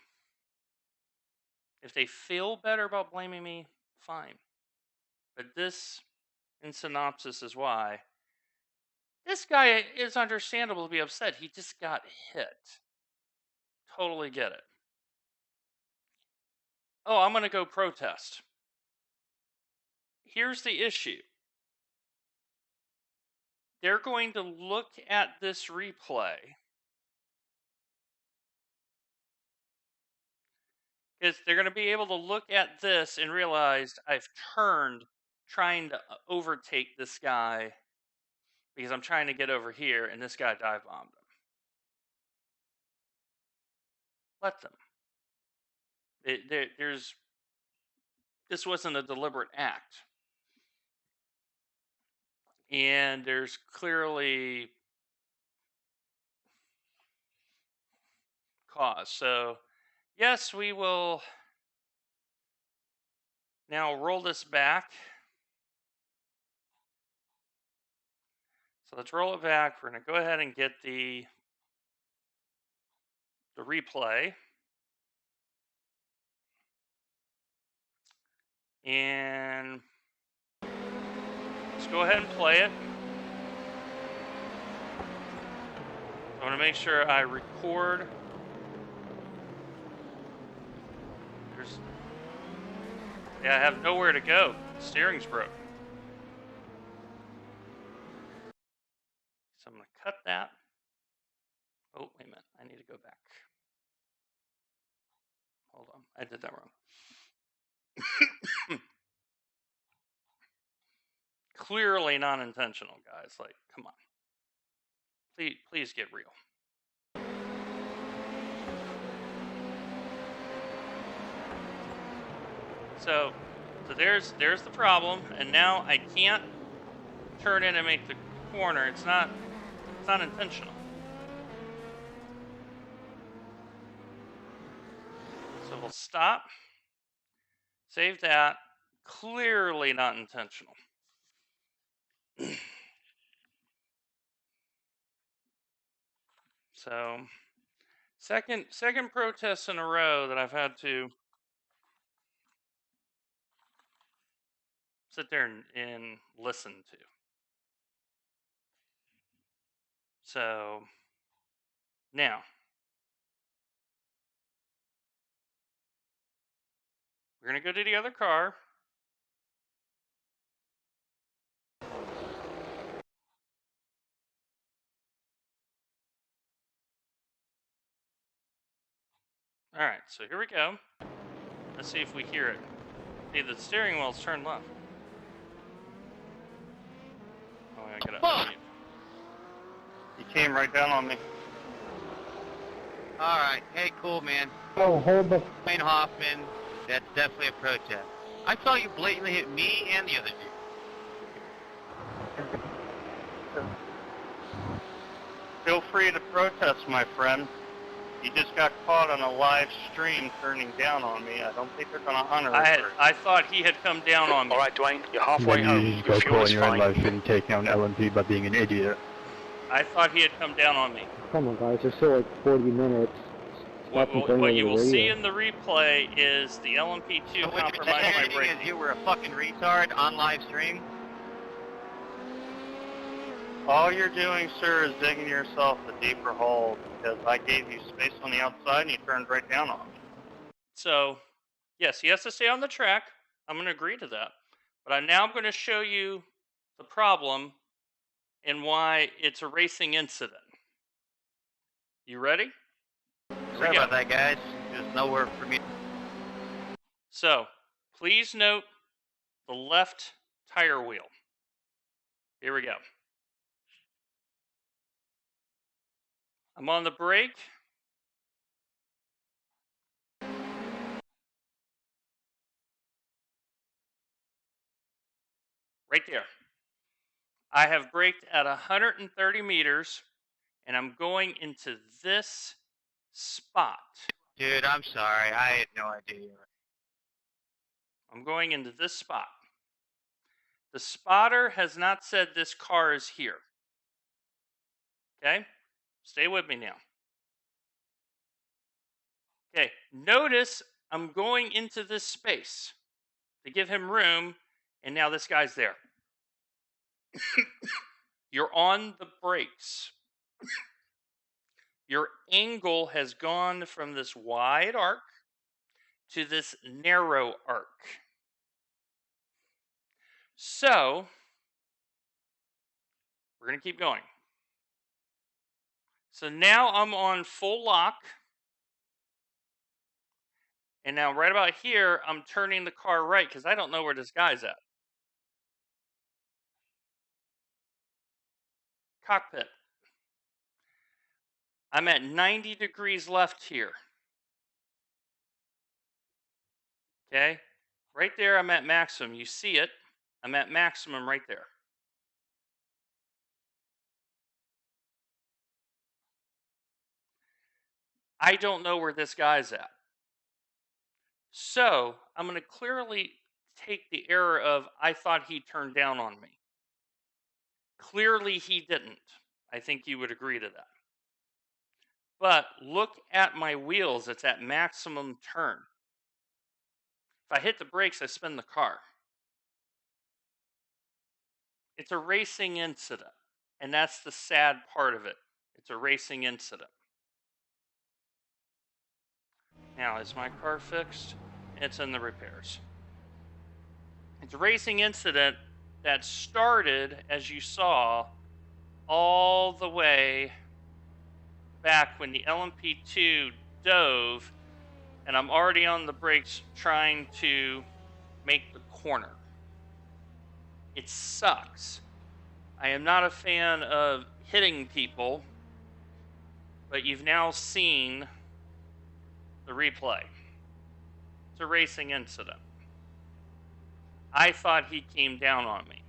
Speaker 1: If they feel better about blaming me, fine. But this, in synopsis, is why. This guy is understandable to be upset. He just got hit. Totally get it. Oh, I'm going to go protest. Here's the issue. They're going to look at this replay. Because they're going to be able to look at this and realize I've turned trying to overtake this guy because I'm trying to get over here and this guy dive bombed him. Let them. This wasn't a deliberate act. and there's clearly cause. So, yes, we will now roll this back. So let's roll it back. We're going to go ahead and get the replay. And let's go ahead and play it. I want to make sure I record. Yeah, I have nowhere to go. The steering's broke. So I'm going to cut that. Oh, wait a minute. I need to go back. Hold on. I did that wrong. Clearly not intentional, guys. Like, come on. Please get real. So there's the problem, and now I can't turn in and make the corner. It's not intentional. So we'll stop. Save that. Clearly not intentional. So second protest in a row that I've had to sit there and listen to. So now we're gonna go to the other car. All right, so here we go. Let's see if we hear it. See, the steering wheel's turned left. Oh, I gotta unmute.
Speaker 4: He came right down on me.
Speaker 2: Alright, hey, cool, man.
Speaker 5: Oh, hold the...
Speaker 2: Wayne Hoffman, that's definitely a protest. I saw you blatantly hit me and the other dude.
Speaker 4: Feel free to protest, my friend. You just got caught on a live stream turning down on me. I don't think they're going to honor it.
Speaker 1: I thought he had come down on me.
Speaker 3: All right, Dwayne, you're halfway home.
Speaker 4: You just
Speaker 3: Your
Speaker 4: got
Speaker 3: fuel
Speaker 4: caught
Speaker 3: is
Speaker 4: in your own
Speaker 3: fine.
Speaker 4: live stream taking on LMP by being an idiot.
Speaker 1: I thought he had come down on me.
Speaker 5: Come on, guys. There's still like 40 minutes.
Speaker 1: What you will see in the replay is the LMP2
Speaker 2: So what you're
Speaker 1: compromised my
Speaker 2: saying is
Speaker 1: braking.
Speaker 2: you were a fucking retard on live stream?
Speaker 4: All you're doing, sir, is digging yourself a deeper hole because I gave you space on the outside and you turned right down on me.
Speaker 1: So, yes, he has to stay on the track. I'm going to agree to that. But I'm now going to show you the problem and why it's a racing incident. You ready?
Speaker 2: Sorry about that, guys. There's nowhere for me.
Speaker 1: So, please note the left tire wheel. Here we go. I'm on the brake. Right there. I have braked at 130 meters, and I'm going into this spot.
Speaker 2: Dude, I'm sorry. I had no idea.
Speaker 1: I'm going into this spot. The spotter has not said this car is here. Okay? Stay with me now. Okay, notice I'm going into this space to give him room, and now this guy's there. You're on the brakes. Your angle has gone from this wide arc to this narrow arc. So, we're going to keep going. So now I'm on full lock. And now right about here, I'm turning the car right because I don't know where this guy's at. Cockpit. I'm at 90 degrees left here. Okay? Right there, I'm at maximum. You see it. I'm at maximum right there. I don't know where this guy's at. So I'm going to clearly take the error of I thought he turned down on me. Clearly he didn't. I think you would agree to that. But look at my wheels. It's at maximum turn. If I hit the brakes, I spin the car. It's a racing incident. And that's the sad part of it. It's a racing incident. Now, is my car fixed? It's in the repairs. It's a racing incident that started, as you saw, all the way back when the LMP2 dove, and I'm already on the brakes trying to make the corner. It sucks. I am not a fan of hitting people, but you've now seen the replay. It's a racing incident. I thought he came down on me.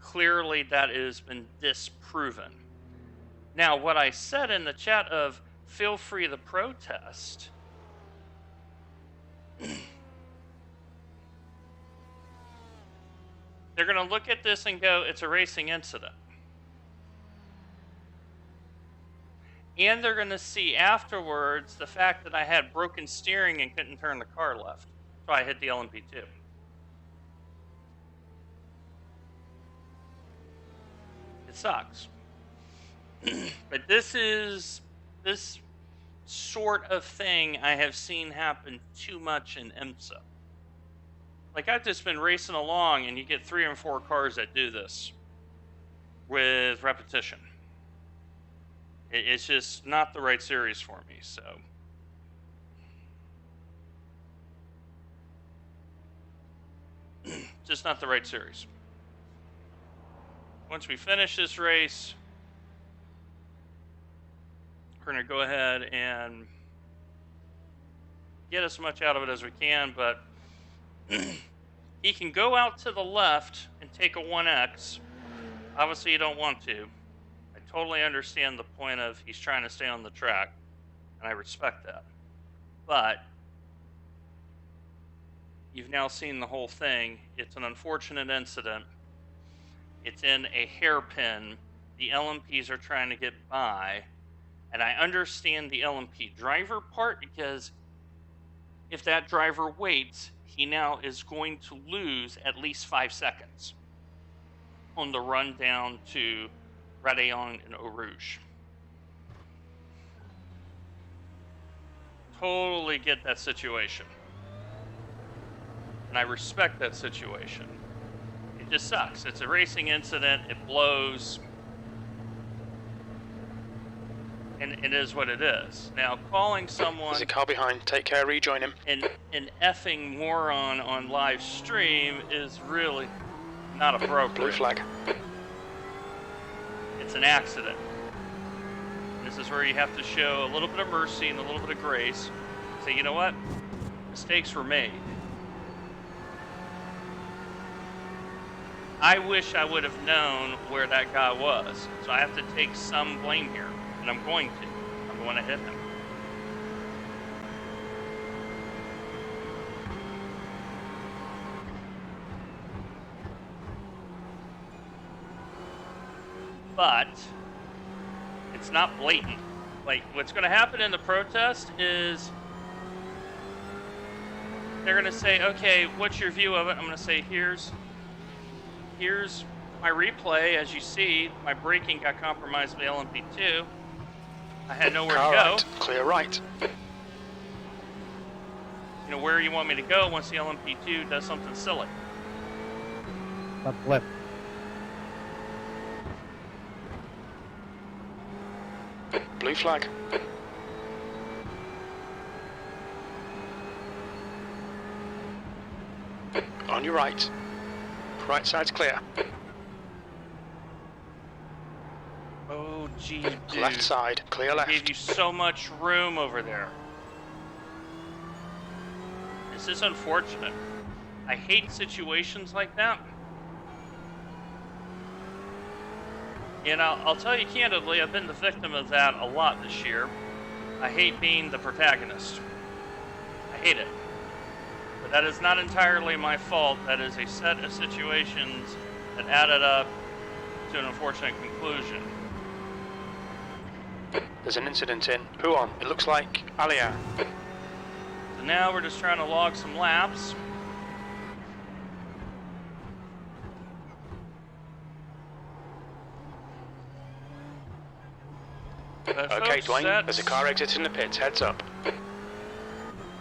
Speaker 1: Clearly that has been disproven. Now, what I said in the chat of feel free to protest, they're going to look at this and go, it's a racing incident. And they're going to see afterwards the fact that I had broken steering and couldn't turn the car left. So I hit the LMP2. It sucks. But this sort of thing I have seen happen too much in IMSA. Like, I've just been racing along and you get 3 or 4 cars that do this with repetition. It's just not the right series for me, so. Just not the right series. Once we finish this race, we're going to go ahead and get as much out of it as we can, but he can go out to the left and take a 1X. Obviously, you don't want to. I totally understand the point of he's trying to stay on the track, and I respect that. But you've now seen the whole thing. It's an unfortunate incident. It's in a hairpin. The LMPs are trying to get by. And I understand the LMP driver part, because if that driver waits, he now is going to lose at least 5 seconds on the run down to Radeon and Eau Rouge. Totally get that situation. And I respect that situation. It just sucks. It's a racing incident. It blows. And it is what it is. Now, calling someone...
Speaker 3: There's a car behind. Take care, rejoin him.
Speaker 1: An effing moron on live stream is really not appropriate.
Speaker 3: Blue flag.
Speaker 1: It's an accident. This is where you have to show a little bit of mercy and a little bit of grace. Say, you know what? Mistakes were made. I wish I would have known where that guy was. So I have to take some blame here. And I'm going to. I'm going to hit him. But it's not blatant. Like, what's going to happen in the protest is they're going to say, okay, what's your view of it? I'm going to say, here's my replay. As you see, my braking got compromised by LMP2. I had nowhere to go.
Speaker 3: Right. Clear right.
Speaker 1: You know, where you want me to go once the LMP2 does something silly.
Speaker 4: Up left.
Speaker 3: Blue flag. On your right. Right side's clear.
Speaker 1: Oh, gee, dude.
Speaker 3: Left side, clear left.
Speaker 1: I gave you so much room over there. This is unfortunate. I hate situations like that. And I'll tell you candidly, I've been the victim of that a lot this year. I hate being the protagonist. I hate it. But that is not entirely my fault. That is a set of situations that added up to an unfortunate conclusion.
Speaker 3: There's an incident in Huon. It looks like Alia.
Speaker 1: So now we're just trying to log some laps. But
Speaker 3: Okay,
Speaker 1: folks,
Speaker 3: Dwayne, there's a car exiting the pits. Heads up.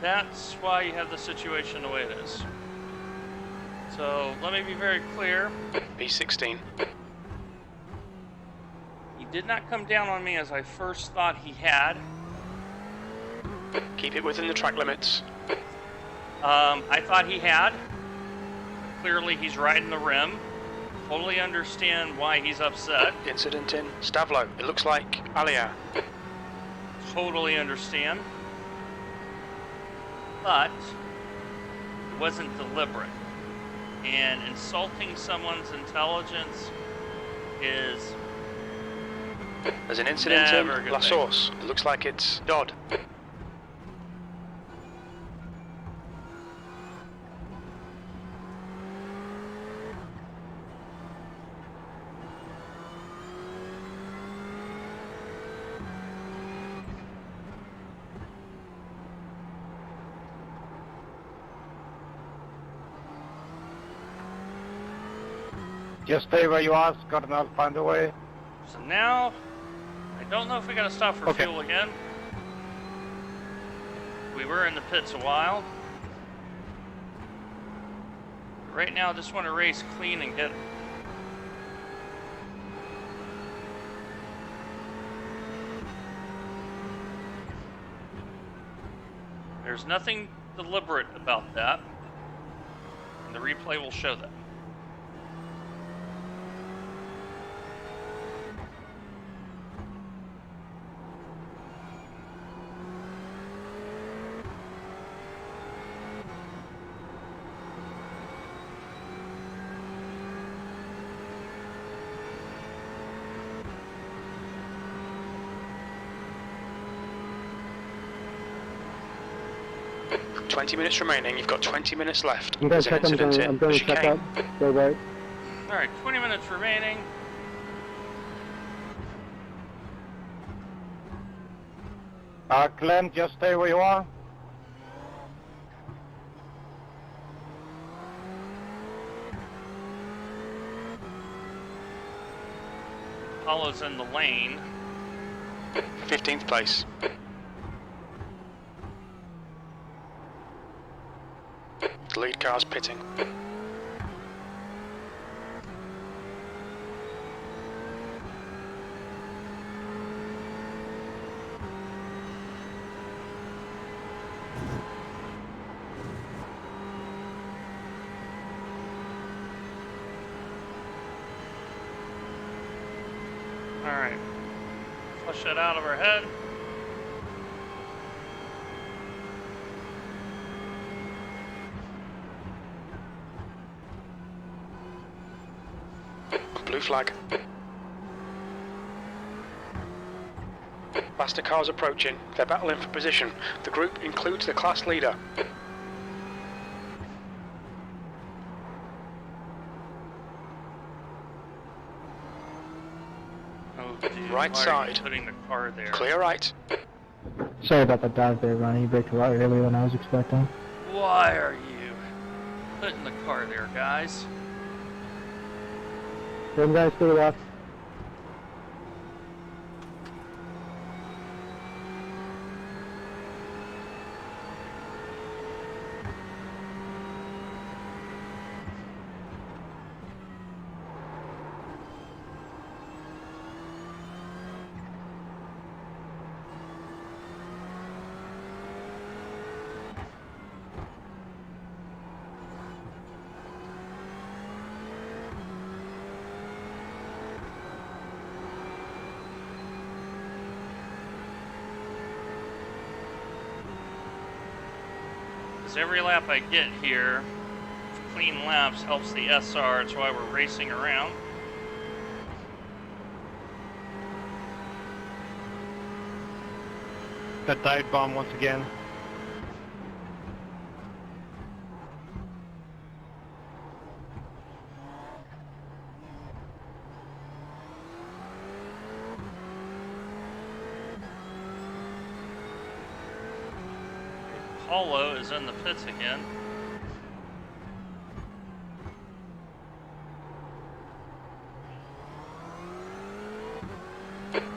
Speaker 1: That's why you have the situation the way it is. So let me be very clear.
Speaker 3: B16.
Speaker 1: He did not come down on me as I first thought he had.
Speaker 3: Keep it within the track limits.
Speaker 1: I thought he had. Clearly he's riding the rim. Totally understand why he's upset.
Speaker 3: Incident in Stavlo. It looks like Alia.
Speaker 1: Totally understand. But it wasn't deliberate. And insulting someone's intelligence is
Speaker 3: There's an incident
Speaker 1: never a
Speaker 3: in
Speaker 1: good
Speaker 3: La
Speaker 1: thing.
Speaker 3: Source. It looks like it's Dodd.
Speaker 6: Just stay where you are, Scott, and I'll find a way.
Speaker 1: So now, I don't know if we gotta stop for
Speaker 6: Okay.
Speaker 1: fuel again. We were in the pits a while. Right now, I just want to race clean and get. There's nothing deliberate about that, and the replay will show that.
Speaker 3: Right. 20 minutes remaining. You've got 20 minutes left.
Speaker 5: I'm going
Speaker 3: There's
Speaker 5: to
Speaker 3: an
Speaker 5: check.
Speaker 3: incident in
Speaker 5: I'm going
Speaker 3: the
Speaker 5: to check
Speaker 3: chicane.
Speaker 5: out. Go right.
Speaker 1: All right, 20 minutes remaining.
Speaker 6: Glenn, just stay where you are.
Speaker 1: Apollo's in the lane.
Speaker 3: 15th place. The lead car's pitting.
Speaker 1: Alright. Flush that out of our head.
Speaker 3: Blue flag. Faster cars approaching. They're battling for position. The group includes the class leader.
Speaker 1: Oh, dude.
Speaker 3: Right
Speaker 1: Why are
Speaker 3: side.
Speaker 1: you putting the car there?
Speaker 3: Clear right.
Speaker 5: Sorry about that dive there, Ronnie. You braked a lot earlier than I was expecting.
Speaker 1: Why are you putting the car there, guys?
Speaker 5: Them guys to the left.
Speaker 1: Because every lap I get here, clean laps helps the SR. It's why we're racing around.
Speaker 6: Got dive bomb once again.
Speaker 1: Paulo is in the pits again.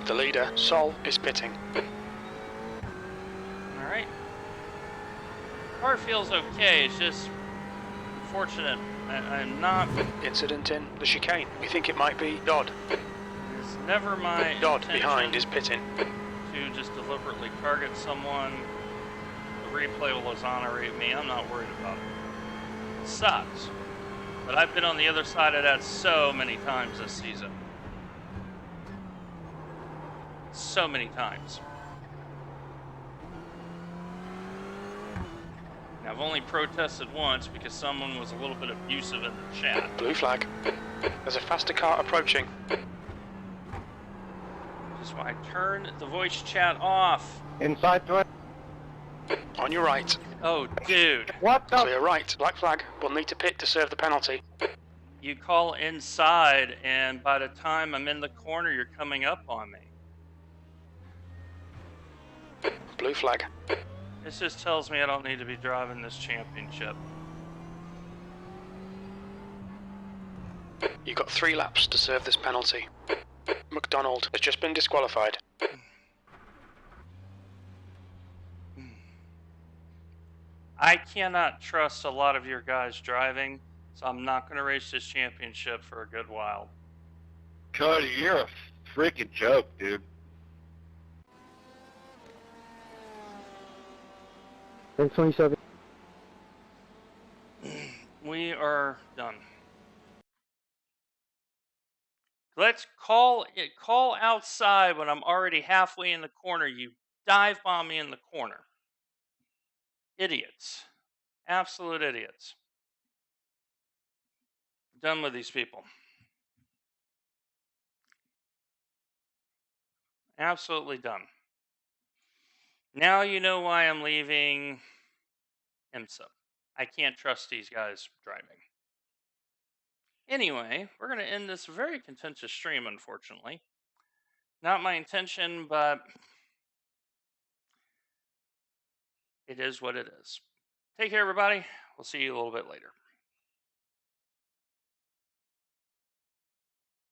Speaker 3: The leader, Sol, is pitting.
Speaker 1: All right. Car feels okay. It's just unfortunate. I'm not.
Speaker 3: Incident in the chicane. We think it might be Dodd.
Speaker 1: It's never my
Speaker 3: Dodd
Speaker 1: intention
Speaker 3: behind is pitting.
Speaker 1: to just deliberately target someone. The replay will exonerate me. I'm not worried about it. It sucks. But I've been on the other side of that so many times this season. So many times. And I've only protested once because someone was a little bit abusive in the chat.
Speaker 3: Blue flag. There's a faster car approaching.
Speaker 1: Which is why I turned the voice chat off.
Speaker 6: Inside to it.
Speaker 3: On your right.
Speaker 1: Oh, dude.
Speaker 6: What the?
Speaker 3: Clear right. Black flag. We'll need to pit to serve the penalty.
Speaker 1: You call inside, and by the time I'm in the corner, you're coming up on me.
Speaker 3: Blue flag.
Speaker 1: This just tells me I don't need to be driving this championship.
Speaker 3: You've got 3 laps to serve this penalty. McDonald has just been disqualified.
Speaker 1: I cannot trust a lot of your guys driving, so I'm not going to race this championship for a good while.
Speaker 6: Cody, you're a freaking joke, dude.
Speaker 5: 27.
Speaker 1: We are done. Let's call outside when I'm already halfway in the corner. You dive bomb me in the corner. Idiots. Absolute idiots. Done with these people. Absolutely done. Now you know why I'm leaving IMSA. I can't trust these guys driving. Anyway, we're going to end this very contentious stream, unfortunately. Not my intention, but it is what it is. Take care, everybody. We'll see you a little bit later.